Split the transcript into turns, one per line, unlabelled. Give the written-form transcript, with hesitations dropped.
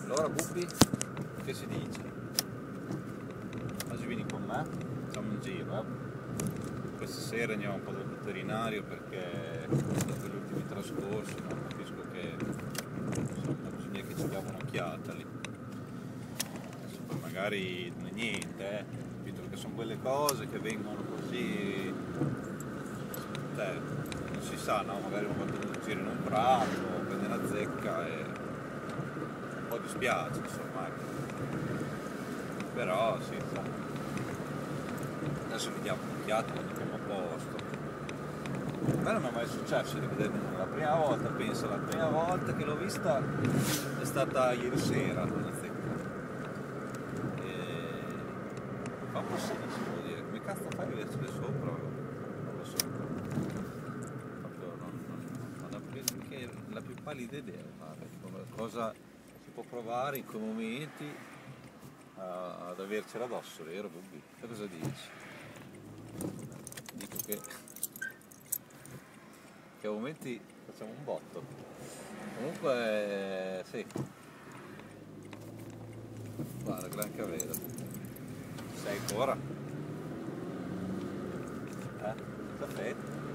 Allora Bubbi, che si dice? Oggi vieni con me? Facciamo un giro, Questa sera andiamo un po' dal veterinario perché dopo gli ultimi trascorsi capisco che insomma bisogna che ci diamo un'occhiata lì. Adesso poi magari non è niente, capito? Perché sono quelle cose che vengono così, non si sa, no? Magari uno va a giro in un prato, prende una zecca e un po' dispiace, insomma, ecco. Però sì, adesso vediamo un'occhiata e lo mettiamo a posto. A me non mi è mai successo di vedere nulla. La prima volta, penso, la prima volta che l'ho vista è stata ieri sera, una zecca. E fa un po' senso, devo dire. Come cazzo fai a vederci sopra? Non lo so. Proprio non ho preso neanche la più pallida idea, guarda, di cosa si può provare in quei momenti ad avercela addosso, vero Bobby? E cosa dici? Dico che a momenti facciamo un botto. Comunque sì. Guarda, gran cavero. Sei ancora? Perfetto.